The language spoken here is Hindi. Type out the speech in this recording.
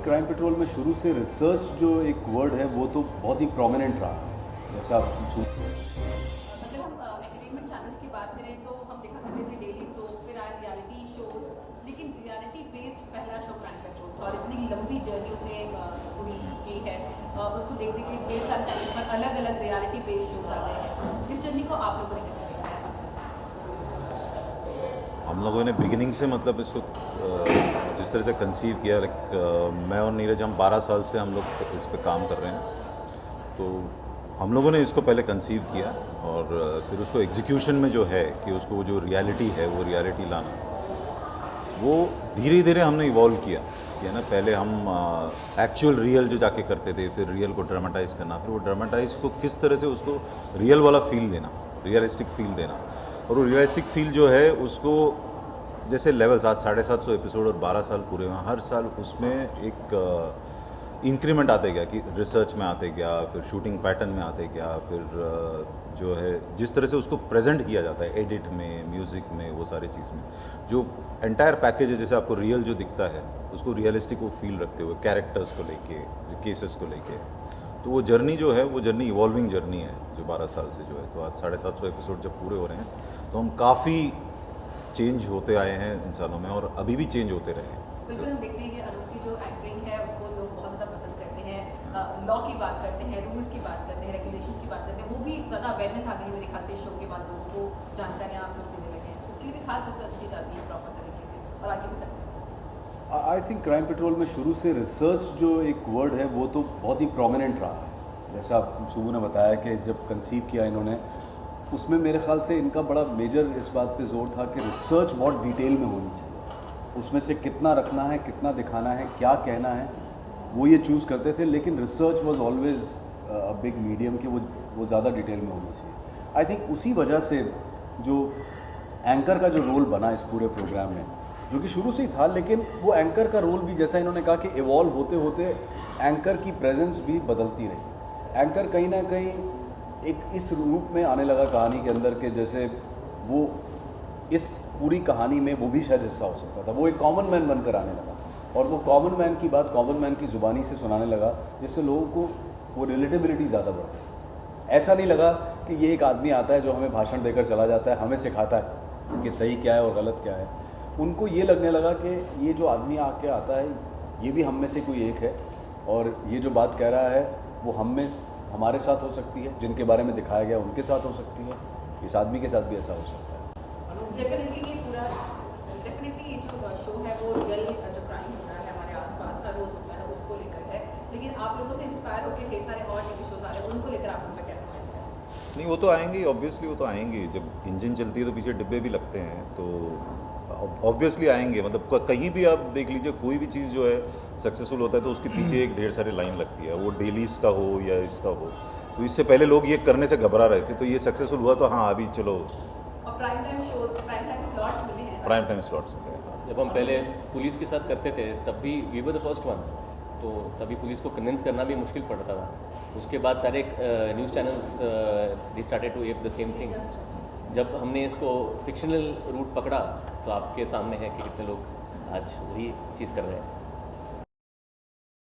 क्राइम पेट्रोल में शुरू से रिसर्च जो एक वर्ड है वो तो बहुत ही प्रोमिनेंट रहा है, जैसा आप मतलब हम एंटरटेनमेंट चैनल्स की बात करें तो हम देखा करते थे डेली सोप, फिर आए रियलिटी शोज, लेकिन रियलिटी बेस्ड पहला शो क्राइम पेट्रोल था और इतनी लंबी जर्नी उसने पूरी की है। उसको देखने के ढेर सारे चैनल पर अलग अलग रियलिटी बेस्ड शोज आते हैं। इस जर्नी को आप लोगों ने कैसे देखा है? हम लोगों ने बिगिनिंग से मतलब इसको जिस तरह से कंसीव किया, मैं और नीरज हम 12 साल से हम लोग इस पे काम कर रहे हैं। तो हम लोगों ने इसको पहले कंसीव किया और फिर उसको एग्जीक्यूशन में जो है कि उसको जो रियलिटी है वो रियलिटी लाना, वो धीरे धीरे हमने इवॉल्व किया कि है ना। पहले हम एक्चुअल रियल जो जाके करते थे, फिर रियल को ड्रामेटाइज करना, फिर वो ड्रामेटाइज को किस तरह से उसको रियल वाला फील देना, रियलिस्टिक फील देना। और वो रियलिस्टिक फील जो है उसको जैसे लेवल 750 एपिसोड और 12 साल पूरे हुए, हर साल उसमें एक इंक्रीमेंट आते गया कि रिसर्च में आते गया, फिर शूटिंग पैटर्न में आते गया, फिर जो है जिस तरह से उसको प्रेजेंट किया जाता है एडिट में, म्यूज़िक में, वो सारी चीज़ में जो एंटायर पैकेज है, जैसे आपको रियल जो दिखता है उसको रियलिस्टिक वो फील रखते हुए कैरेक्टर्स को लेके, केसेस को लेके। तो वो जर्नी जो है वो जर्नी इवॉल्विंग जर्नी है जो 12 साल से जो है। तो आज 750 एपिसोड जब पूरे हो रहे हैं तो हम काफ़ी चेंज होते आए हैं इंसानों में और अभी भी चेंज होते रहे हैं। बिल्कुल, हम देखते हैं कि अनूप की जो एक्टिंग है उसको लोग बहुत ज़्यादा पसंद करते हैं। लॉ की बात करते हैं, रूल्स की बात करते हैं, रेगुलेशंस की बात करते हैं, वो भी ज़्यादा अवेयरनेस आ गई मेरे ख्याल से इस शो के बाद लोगों को जानकारियाँ आप लोग देने लगे हैं। उसके लिए भी खास रिसर्च की जाती है प्रॉपर तरीके से और आगे भी करते हैं। आई थिंक क्राइम पेट्रोल में शुरू से रिसर्च जो एक वर्ड है वो तो बहुत ही प्रोमिनेंट रहा है, जैसा आप सुबह ने बताया कि जब कंसीव किया इन्होंने उसमें मेरे ख्याल से इनका बड़ा मेजर इस बात पे जोर था कि रिसर्च बहुत डिटेल में होनी चाहिए, उसमें से कितना रखना है, कितना दिखाना है, क्या कहना है, वो ये चूज़ करते थे। लेकिन research was always a big medium कि वो ज़्यादा डिटेल में होनी चाहिए। आई थिंक उसी वजह से जो एंकर का जो रोल बना इस पूरे प्रोग्राम में, जो कि शुरू से ही था, लेकिन वो एंकर का रोल भी जैसा इन्होंने कहा कि इवॉल्व होते होते एंकर की प्रेजेंस भी बदलती रही। एंकर कहीं ना कहीं एक इस रूप में आने लगा कहानी के अंदर के जैसे वो इस पूरी कहानी में वो भी शायद हिस्सा हो सकता था। वो एक कॉमन मैन बनकर आने लगा और वो कॉमन मैन की बात कॉमन मैन की ज़ुबानी से सुनाने लगा, जिससे लोगों को वो रिलेटेबिलिटी ज़्यादा बढ़ गई। ऐसा नहीं लगा कि ये एक आदमी आता है जो हमें भाषण देकर चला जाता है, हमें सिखाता है कि सही क्या है और गलत क्या है। उनको ये लगने लगा कि ये जो आदमी आके आता है ये भी हम में से कोई एक है और ये जो बात कह रहा है वो हमारे साथ हो सकती है, जिनके बारे में दिखाया गया उनके साथ हो सकती है, इस आदमी के साथ भी ऐसा हो सकता है। डेफिनेटली ये जो शो है वो रियल जो क्राइम होता है हमारे आसपास का रोज होता है उसको लेकर है, लेकिन आप लोगों से इंस्पायर होकर ढेर सारे और टीवी शोज आ रहे हैं, उनको लेकर आप उनका क्या कहना है? नहीं, वो तो आएंगे, ऑब्वियसली वो तो आएंगे। जब इंजन चलती है तो पीछे डिब्बे भी लगते हैं, तो ऑब्वियसली आएंगे। मतलब कहीं भी आप देख लीजिए, कोई भी चीज़ जो है सक्सेसफुल होता है तो उसके पीछे एक ढेर सारी लाइन लगती है, वो डेलीज का हो या इसका हो। तो इससे पहले लोग ये करने से घबरा रहे थे, तो ये सक्सेसफुल हुआ तो हाँ अभी चलो और prime time shows, prime time slots मिले हैं। प्राइम टाइम स्लॉट्स मिले। जब हम पहले पुलिस के साथ करते थे तब भी we were the first ones, तो तभी पुलिस को कन्विंस करना भी मुश्किल पड़ता था। उसके बाद सारे news channels they started to ape the same thing. जब हमने इसको फिक्शनल रूट पकड़ा तो आपके सामने है कि कितने लोग आज वही चीज़ कर रहे हैं।